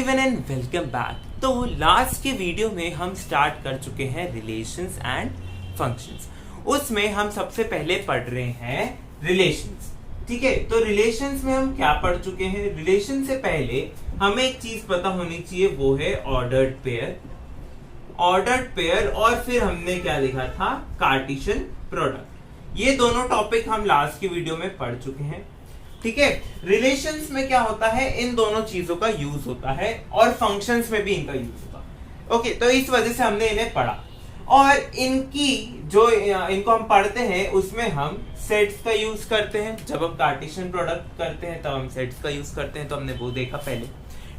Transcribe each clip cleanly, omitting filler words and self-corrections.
Everyone and welcome back. तो last के video में हम स्टार्ट कर चुके हैं रिलेशंस एंड फंक्शंस। उसमें हम सबसे पहले पढ़ रहे हैं रिलेशंस। ठीक है, तो रिलेशंस में हम क्या पढ़ चुके हैं? रिलेशन से पहले हमें एक चीज पता होनी चाहिए, वो है ऑर्डर्ड पेयर। और फिर हमने क्या देखा था? Cartesian product. ये दोनों टॉपिक हम लास्ट की वीडियो में पढ़ चुके हैं। ठीक है, रिलेशंस में क्या होता है, इन दोनों चीजों का यूज होता है और फंक्शंस में भी इनका यूज होता है। ओके, तो इस वजह से हमने इन्हें पढ़ा और इनकी जो इनको हम पढ़ते हैं उसमें हम सेट्स का यूज करते हैं। जब हम कार्टेशियन प्रोडक्ट करते हैं तब हम सेट्स का यूज करते हैं, तो हमने वो देखा पहले।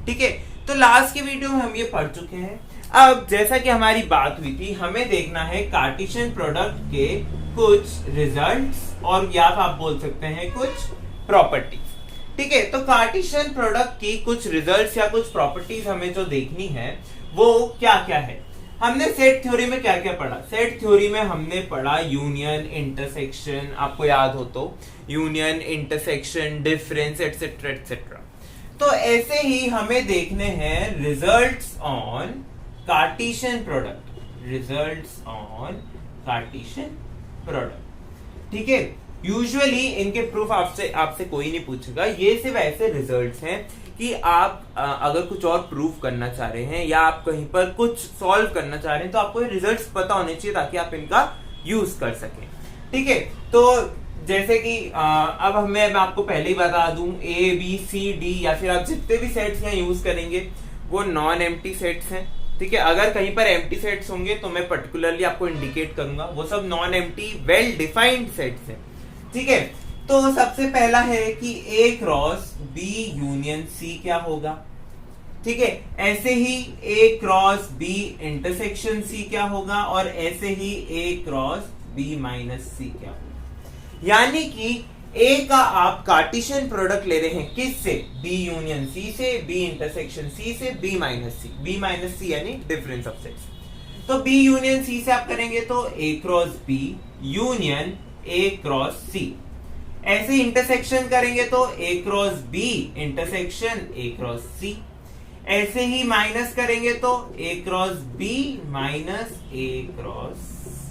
ठीक है, तो लास्ट की वीडियो में हम ये पढ़ चुके हैं। अब जैसा कि हमारी बात हुई थी, हमें देखना है कार्टेशियन प्रोडक्ट के कुछ रिजल्ट्स और या आप बोल सकते हैं कुछ प्रॉपर्टीज। ठीक है, तो कार्टेशियन प्रोडक्ट की कुछ रिजल्ट्स या कुछ प्रॉपर्टीज हमें जो देखनी है वो क्या क्या है। हमने सेट थ्योरी में क्या क्या पढ़ा? सेट थ्योरी में हमने पढ़ा यूनियन, इंटरसेक्शन, आपको याद हो तो union, intersection, difference etcetera etcetera. तो ऐसे ही हमें देखने हैं रिजल्ट्स ऑन कार्टेशियन प्रोडक्ट। ठीक है, यूजुअली इनके प्रूफ आपसे कोई नहीं पूछेगा। ये सिर्फ ऐसे रिजल्ट्स हैं कि आप अगर कुछ और प्रूफ करना चाह रहे हैं या आप कहीं पर कुछ सॉल्व करना चाह रहे हैं तो आपको ये रिजल्ट्स पता होने चाहिए ताकि आप इनका यूज कर सकें। ठीक है, तो जैसे कि अब मैं आपको पहले ही बता दूं, ए बी सी डी या फिर आप जितने भी सेट्स यहाँ यूज करेंगे वो नॉन एम्प्टी सेट्स हैं। ठीक है, अगर कहीं पर एम्प्टी सेट्स होंगे तो मैं पर्टिकुलरली आपको इंडिकेट करूंगा, वो सब non empty well defined sets हैं। ठीक है, तो सबसे पहला है कि A cross B union C क्या होगा। ठीक है, ऐसे ही A cross B intersection C क्या होगा और ऐसे ही A cross B minus C क्या होगा। यानी कि A का आप कार्टेशियन प्रोडक्ट ले रहे हैं किससे? B यूनियन C से, B इंटरसेक्शन C से, B माइनस C यानी डिफरेंस ऑफ सेट्स। तो B यूनियन C से आप करेंगे तो A cross B union A cross C। ऐसे इंटरसेक्शन करेंगे तो A cross B intersection A cross C। ऐसे ही माइनस करेंगे तो A cross B minus A cross C।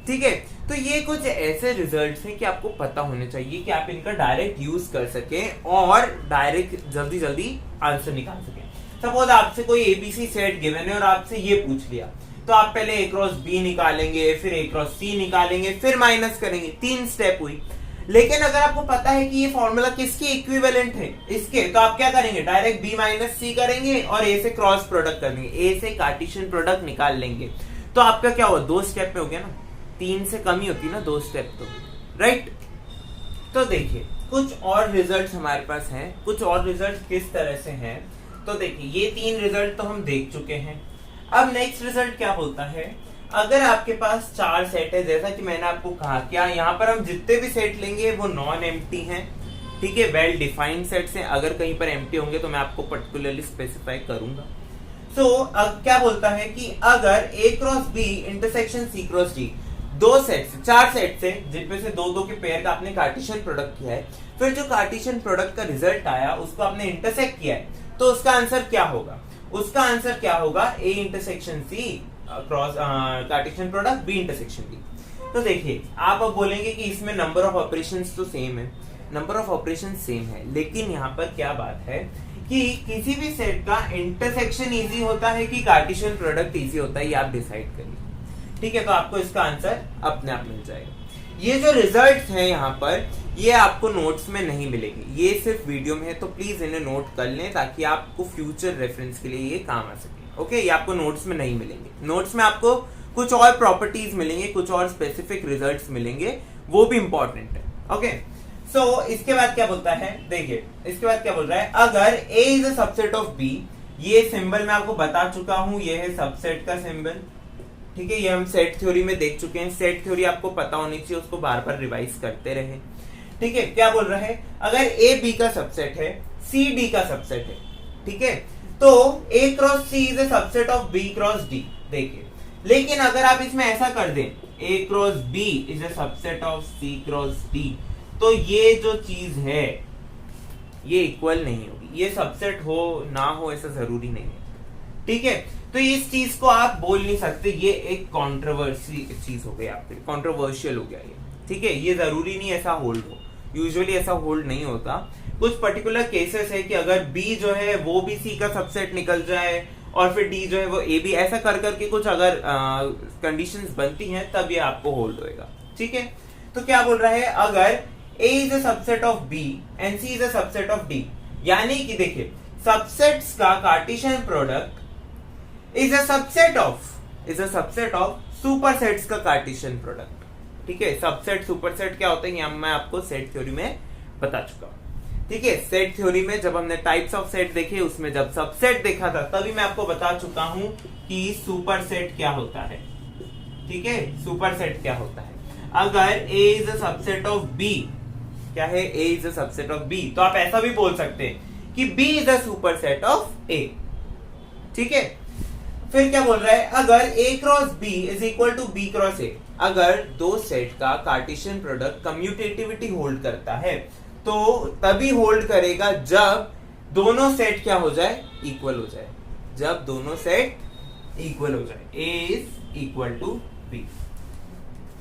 ठीक है, तो ये कुछ ऐसे रिजल्ट्स हैं कि आपको पता होने चाहिए कि आप इनका डायरेक्ट यूज कर सकें और डायरेक्ट जल्दी जल्दी आंसर निकाल सकें। सपोज आपसे कोई एबीसी सेट गिवन है और आपसे ये पूछ लिया, तो आप पहले A क्रॉस B निकालेंगे, फिर A क्रॉस C निकालेंगे, फिर माइनस करेंगे। 3 स्टेप हुई। लेकिन अगर आपको पता है कि ये फॉर्मूला किसके इक्विवेलेंट है, इसके, तो आप क्या करेंगे? डायरेक्ट B माइनस C करेंगे और A से क्रॉस प्रोडक्ट करेंगे, A से कार्टेशियन प्रोडक्ट निकाल लेंगे। तो आपका क्या हुआ? 2 स्टेप में हो गया ना। 3 से कम ही होती ना 2 स्टेप तो, राइट। तो देखिए कुछ और रिजल्ट हमारे पास हैं। कुछ और रिजल्ट किस तरह से हैं, तो देखिए ये 3 रिजल्ट तो हम देख चुके हैं। अब नेक्स्ट रिजल्ट क्या होता है? अगर आपके पास 4 सेट है, जैसा कि मैंने आपको कहा, क्या यहाँ पर हम जितने भी सेट लेंगे वो नॉन एम्प्टी हैं। ठीक है, वेल डिफाइंड सेट्स हैं। अगर कहीं पर एम्प्टी होंगे तो मैं आपको पर्टिकुलरली स्पेसिफाई करूंगा। सो अब क्या बोलता है कि अगर A cross B intersection C cross D, 4 sets है जिनमें से 2 के पेयर का आपने कार्टेशियन प्रोडक्ट किया है, फिर जो कार्टेशियन प्रोडक्ट का रिजल्ट आया उसको आपने इंटरसेक्ट किया है, तो उसका आंसर क्या होगा? उसका आंसर क्या होगा? A intersection C cross Cartesian product B intersection D। तो देखिए आप अब बोलेंगे कि इसमें नंबर ऑफ ऑपरेशंस तो सेम है, नंबर ऑफ ऑपरेशन सेम है, लेकिन यहाँ पर क्या बात है कि किसी भी सेट का इंटरसेक्शन इजी होता है कि कार्टेशियन प्रोडक्ट इजी होता है, ये आप डिसाइड करिए। ठीक है, तो आपको इसका आंसर अपने आप मिल जाएगा। ये जो रिजल्ट्स हैं यहाँ पर, ये आपको नोट्स में नहीं मिलेंगे, ये सिर्फ वीडियो में है, तो प्लीज इन्हें नोट कर लें ताकि आपको फ्यूचर रेफरेंस के लिए ये काम आ सके। ओके, ये आपको नोट्स में नहीं मिलेंगे। नोट्स में आपको कुछ और प्रॉपर्टीज मिलेंगे, कुछ और स्पेसिफिक रिजल्ट्स मिलेंगे, वो भी इंपॉर्टेंट है। ओके, सो इसके बाद क्या बोलता है? देखिए इसके बाद क्या बोल रहा है, अगर A is a subset of B, ये सिंबल मैं आपको बता चुका हूं, ये है सबसेट का सिंबल। ठीक है, ये हम सेट थ्योरी में देख चुके हैं। सेट थ्योरी आपको पता होनी चाहिए, उसको बार बार रिवाइज करते रहे। ठीक है, क्या बोल रहा है? अगर A B का सबसेट है, C D का सबसेट है, ठीक है, तो A cross C is a subset of B cross D। देखिए, लेकिन अगर आप इसमें ऐसा कर दें, A cross B is a subset of C cross D, तो ये जो चीज है ये इक्वल नहीं होगी। ये सबसेट हो ना हो ऐसा जरूरी नहीं है, ठीक है। तो इस चीज को आप बोल नहीं सकते, ये एक कंट्रोवर्सी चीज हो गई आपके लिए, कंट्रोवर्शियल हो गया ये, ठीक है। ये जरूरी नहीं ऐसा होल्ड हो, यूजुअली ऐसा होल्ड नहीं होता। कुछ पर्टिकुलर केसेस है कि अगर बी जो है वो भी सी का सबसेट निकल जाए और फिर डी जो है वो ए बी, ऐसा कर करके कुछ अगर कंडीशंस बनती हैं तब ये आपको होल्ड होएगा, ठीक है। तो क्या बोल रहा है, अगर A is a subset of B and C is a subset of D, यानी कि देखिए सबसेट्स का Cartesian product is a subset of supersets का कार्टेशियन प्रोडक्ट, ठीक है। सबसेट सुपरसेट क्या होता है ये मैं आपको सेट थ्योरी में बता चुका हूं, ठीक है। सेट थ्योरी में जब हमने टाइप्स ऑफ सेट देखे, उसमें जब सबसेट देखा था तभी मैं आपको बता चुका हूं कि सुपरसेट क्या होता है, ठीक है। सुपरसेट क्या होता है, अगर A is a subset of B, क्या है, A is a subset of B, तो आप ऐसा भी बोल सकते हैं कि B is a superset of A, ठीक है। फिर क्या बोल रहा है, अगर A cross B is equal to B cross A, अगर दो सेट का कार्टेशियन प्रोडक्ट कम्यूटेटिविटी होल्ड करता है तो तभी होल्ड करेगा जब दोनों सेट क्या हो जाए, इक्वल हो जाए, जब दोनों सेट इक्वल हो जाए, A is equal to B।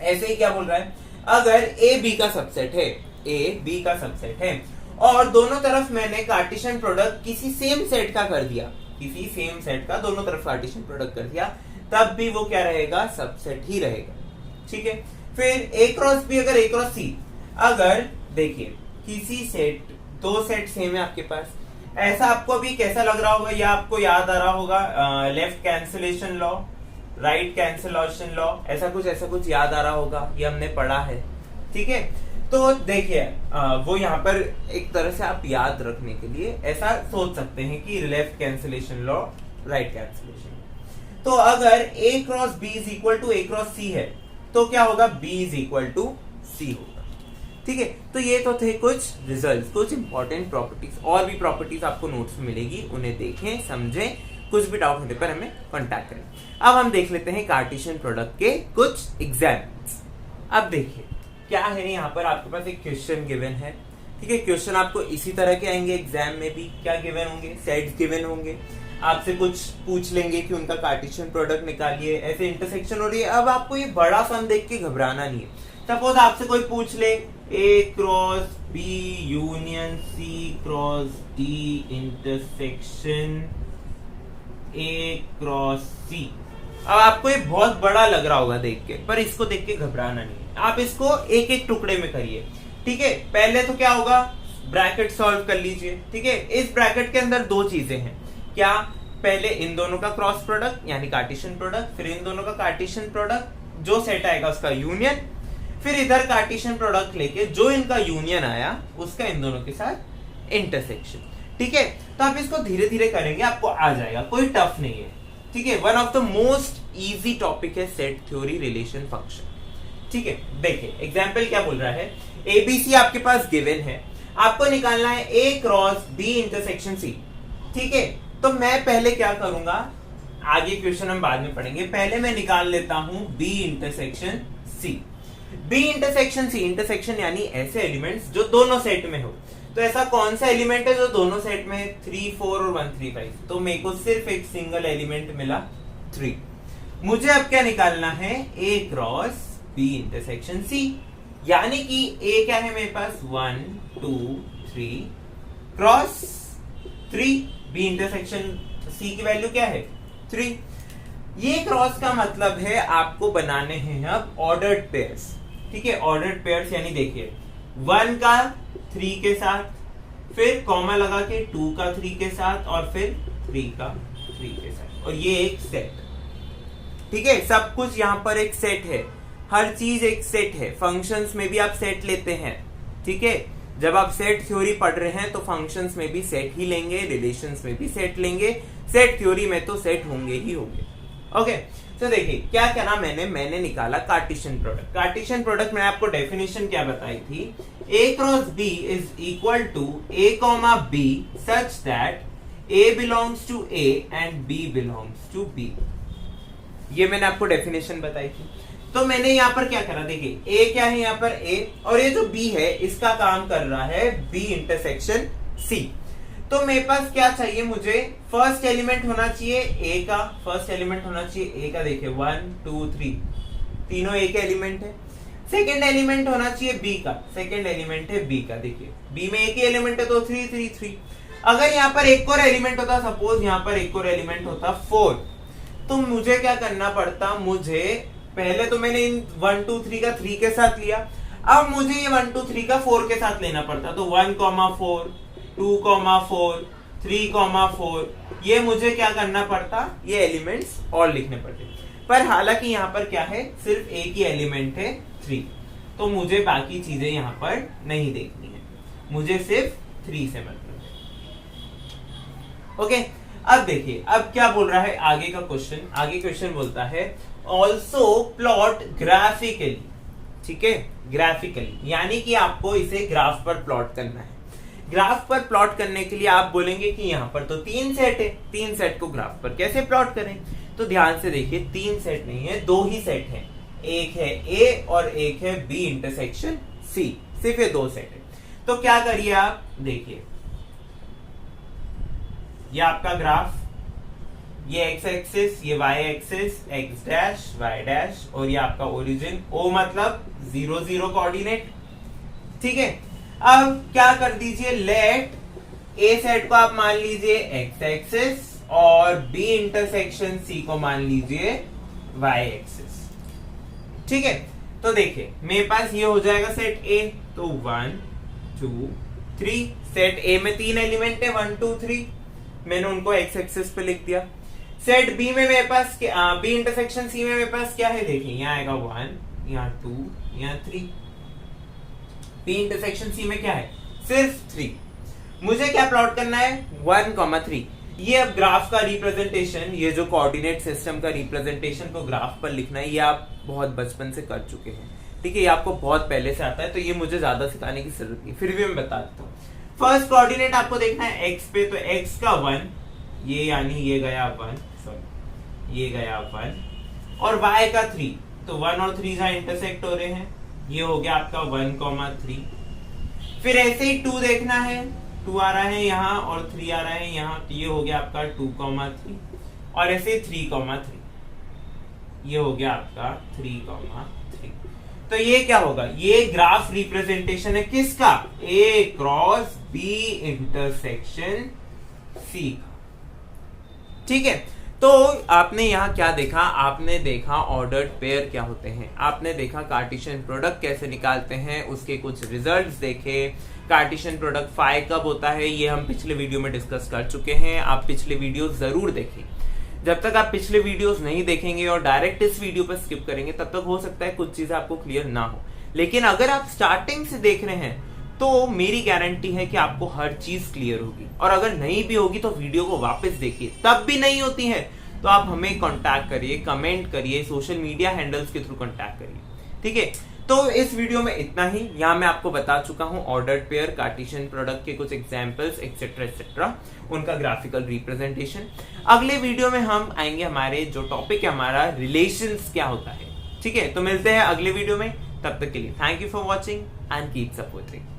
ऐसे ही क्या बोल रहा है, अगर A B का सबसेट है, A B का सबसेट है और दोनों तरफ मैंने कार्टेशियन प्रोडक्ट किसी सेम सेट का कर दिया, किसी सेम सेट का दोनों तरफ कार्टेशियन प्रोडक्ट कर दिया, तब भी वो क्या रहेगा, सबसेट ही रहेगा, ठीक है। फिर A क्रॉस B, अगर A क्रॉस C, अगर देखिए किसी सेट, दो सेट सेम है आपके पास, ऐसा आपको अभी कैसा लग रहा होगा, या आपको याद आ रहा होगा left cancellation law, right cancellation law, ऐसा कुछ याद आ रहा होगा, ये हमने पढ़ा है, ठीक है। तो देखिए वो यहाँ पर एक तरह से आप याद रखने के लिए ऐसा सोच सकते हैं कि left cancellation law, right cancellation. तो अगर A cross B is equal to A cross C है तो क्या होगा, B is equal to C होगा, ठीक है। तो ये तो थे कुछ रिजल्ट्स, कुछ इंपॉर्टेंट प्रॉपर्टीज, और भी प्रॉपर्टीज आपको नोट्स में मिलेगी, उन्हें देखें समझें, कुछ भी डाउट होने पर हमें कांटेक्ट करें। अब हम देख लेते हैं कार्टेशियन प्रोडक्ट के कुछ एग्जाम्पल्स। अब देखिए क्या है, यहाँ पर आपके पास एक क्वेश्चन गिवन है, ठीक है। क्वेश्चन आपको इसी तरह के आएंगे एग्जाम में भी, क्या गिवन होंगे, सेट्स गिवन होंगे, आपसे कुछ पूछ लेंगे कि उनका कार्टेशियन प्रोडक्ट निकालिए, ऐसे इंटरसेक्शन हो रही है। अब आपको ये बड़ा सम देख के घबराना नहीं है। सपोज आपसे कोई पूछ ले A cross B union C cross D intersection A cross C, अब आपको ये बहुत बड़ा लग रहा होगा देख के, पर इसको देख के घबराना नहीं है। आप इसको एक एक टुकड़े में करिए, ठीक है। पहले तो क्या होगा, ब्रैकेट सॉल्व कर लीजिए, ठीक है। इस ब्रैकेट के अंदर दो चीजें हैं, क्या, पहले इन दोनों का क्रॉस प्रोडक्ट यानी कार्टेशियन प्रोडक्ट, फिर इन दोनों का कार्टेशियन प्रोडक्ट जो सेट आएगा उसका यूनियन, फिर इधर कार्टेशियन प्रोडक्ट लेके जो इनका यूनियन आया उसका इन दोनों के साथ इंटरसेक्शन, ठीक है। तो आप इसको धीरे धीरे करेंगे, आपको आ जाएगा, कोई टफ नहीं है, ठीक है। One of the most easy topic है सेट थ्योरी रिलेशन फंक्शन, ठीक है। देखिए एग्जाम्पल क्या बोल रहा है, एबीसी आपके पास गिवन है, आपको निकालना है A cross B intersection C, ठीक है। तो मैं पहले क्या करूंगा, आगे क्वेश्चन हम बाद में पढ़ेंगे, पहले मैं निकाल लेता हूं B intersection C। B intersection C, intersection यानी ऐसे एलिमेंट्स जो दोनों सेट में हो। तो ऐसा कौन सा एलिमेंट है जो दोनों सेट में है, 3 4 और 1 3 5, तो मेरे को सिर्फ एक सिंगल एलिमेंट मिला 3। मुझे अब क्या निकालना है, A cross B intersection C, यानी कि A क्या है मेरे पास, 1 2 3 क्रॉस 3, B इंटरसेक्शन C की वैल्यू क्या है, 3। ये क्रॉस का मतलब है आपको बनाने हैं अब ऑर्डर्ड पेयर्स, ठीक है। ऑर्डर्ड पेयर्स यानी देखिए 1 का 3 के साथ, फिर कॉमा लगा के 2 का 3 के साथ, और फिर 3 का 3 के साथ, और ये एक सेट, ठीक है। सब कुछ यहाँ पर एक सेट है, हर चीज एक सेट है। फंक्शंस में भी आप सेट लेते हैं, ठीक है। जब आप सेट थ्योरी पढ़ रहे हैं तो फंक्शंस में भी सेट ही लेंगे, रिलेशंस में भी सेट लेंगे, सेट थ्योरी में तो सेट होंगे ही होंगे, ओके। तो देखिए क्या करना, मैंने निकाला कार्टेशियन प्रोडक्ट। कार्टेशियन प्रोडक्ट में आपको डेफिनेशन क्या बताई थी, A cross B is equal to A comma B such that A belongs to A and B belongs to B। ये मैंने आपको डेफिनेशन बताई थी। तो मैंने यहाँ पर क्या करा, देखिए A क्या है यहाँ पर A, और ये जो B है इसका काम कर रहा है B इंटरसेक्शन सी। तो मेरे पास क्या चाहिए, मुझे फर्स्ट एलिमेंट होना चाहिए ए का, फर्स्ट एलिमेंट होना चाहिए ए का, देखिए 1 2 3 तीनों ए के एलिमेंट है। सेकेंड एलिमेंट होना चाहिए बी का, सेकेंड एलिमेंट है बी का, देखिए बी में एक ही एलिमेंट है तो 3 3 3। अगर यहाँ पर एक और एलिमेंट होता, सपोज यहाँ पर एक और एलिमेंट होता 4, तो मुझे क्या करना पड़ता, मुझे पहले तो मैंने इन 1 2 3 का 3 के साथ लिया, अब मुझे ये 1 2 3 का 4 के साथ लेना पड़ता। तो 1 4 2 4 3 4, ये मुझे क्या करना पड़ता, ये एलिमेंट्स और लिखने पड़ते। पर हालांकि यहाँ पर क्या है, सिर्फ एक ही एलिमेंट है 3, तो मुझे बाकी चीजें यहाँ पर नहीं देखनी है, मुझे सिर्फ 3 से मतलब है। ओके, अब देखिए अब क्या बोल रहा है आगे का क्वेश्चन। आगे क्वेश्चन बोलता है ऑल्सो प्लॉट ग्राफिकली, ठीक है, ग्राफिकली यानी कि आपको इसे ग्राफ पर प्लॉट करना है। ग्राफ पर प्लॉट करने के लिए आप बोलेंगे कि यहाँ पर तो 3 सेट है, 3 सेट को ग्राफ पर कैसे प्लॉट करें। तो ध्यान से देखिए 3 सेट नहीं है, 2 ही सेट है, एक है ए और एक है बी इंटरसेक्शन सी, सिर्फ ये 2 सेट है। तो क्या करिए आप, देखिए ये आपका ग्राफ, ये एक्स एक्सिस, ये y axis, x dash y dash, और ये आपका ओरिजिन, ओ मतलब 0 0 कोऑर्डिनेट, ठीक है। अब क्या कर दीजिए, लेट ए सेट को आप मान लीजिए एक्स एक्सिस और बी इंटरसेक्शन सी को मान लीजिए वाई एक्सिस, ठीक है। तो देखिए मेरे पास ये हो जाएगा सेट ए, तो 1 2 3, सेट ए में 3 एलिमेंट है 1 2 3, मैंने उनको एक्स एक्सिस पे लिख दिया। सेट बी में मेरे पास बी इंटरसेक्शन सी में मेरे पास क्या है, देखिए यहाँ आएगा 1, यहाँ 2, यहाँ 3। बी इंटरसेक्शन सी में क्या है, सिर्फ 3। मुझे क्या प्लॉट करना है, 1 3। ये अब ग्राफ का रिप्रेजेंटेशन, ये जो कोऑर्डिनेट सिस्टम का रिप्रेजेंटेशन को ग्राफ पर लिखना है, ये आप बहुत बचपन से कर चुके हैं, ठीक है, ये आपको बहुत पहले से आता है, तो ये मुझे ज्यादा सिखाने की जरूरत नहीं, फिर भी मैं बता देता हूँ। फर्स्ट कोऑर्डिनेट आपको देखना है एक्स पे, तो एक्स का 1, ये यानी ये गया 1, सॉरी ये गया 1, और वाई का 3, तो 1 और 3 जहां इंटरसेक्ट हो रहे हैं, ये हो गया आपका 1 3। फिर ऐसे ही 2 देखना है, 2 आ रहा है यहाँ और 3 आ रहा है यहाँ, तो ये हो गया आपका 2 3, और ऐसे 3 3, ये हो गया आपका 3 3। तो ये क्या होगा, ये ग्राफ रिप्रेजेंटेशन है किसका, ए क्रॉस बी इंटरसेक्शन सी का, ठीक है। तो आपने यहाँ क्या देखा, आपने देखा ऑर्डर्ड पेयर क्या होते हैं, आपने देखा कार्टेशियन प्रोडक्ट कैसे निकालते हैं, उसके कुछ रिजल्ट्स देखे। कार्टेशियन प्रोडक्ट फाई कब होता है, ये हम पिछले वीडियो में डिस्कस कर चुके हैं, आप पिछले वीडियो जरूर देखें। जब तक आप पिछले वीडियोस नहीं देखेंगे और डायरेक्ट इस वीडियो पर स्किप करेंगे, तब तक हो सकता है कुछ चीजें आपको क्लियर ना हो। लेकिन अगर आप स्टार्टिंग से देख रहे हैं तो मेरी गारंटी है कि आपको हर चीज क्लियर होगी, और अगर नहीं भी होगी तो वीडियो को वापस देखिए, तब भी नहीं होती है तो आप हमें कांटेक्ट करिए, कमेंट करिए, सोशल मीडिया हैंडल्स के थ्रू कांटेक्ट करिए, ठीक है। तो इस वीडियो में इतना ही, यहाँ मैं आपको बता चुका हूँ ऑर्डर्ड पेयर, कार्टेशियन प्रोडक्ट के कुछ एग्जांपल्स एक्सेट्रा एक्सेट्रा, उनका ग्राफिकल रिप्रेजेंटेशन। अगले वीडियो में हम आएंगे, हमारे जो टॉपिक है हमारा रिलेशंस क्या होता है, ठीक है। तो मिलते हैं अगले वीडियो में, तब तक के लिए thank you for watching and keep supporting.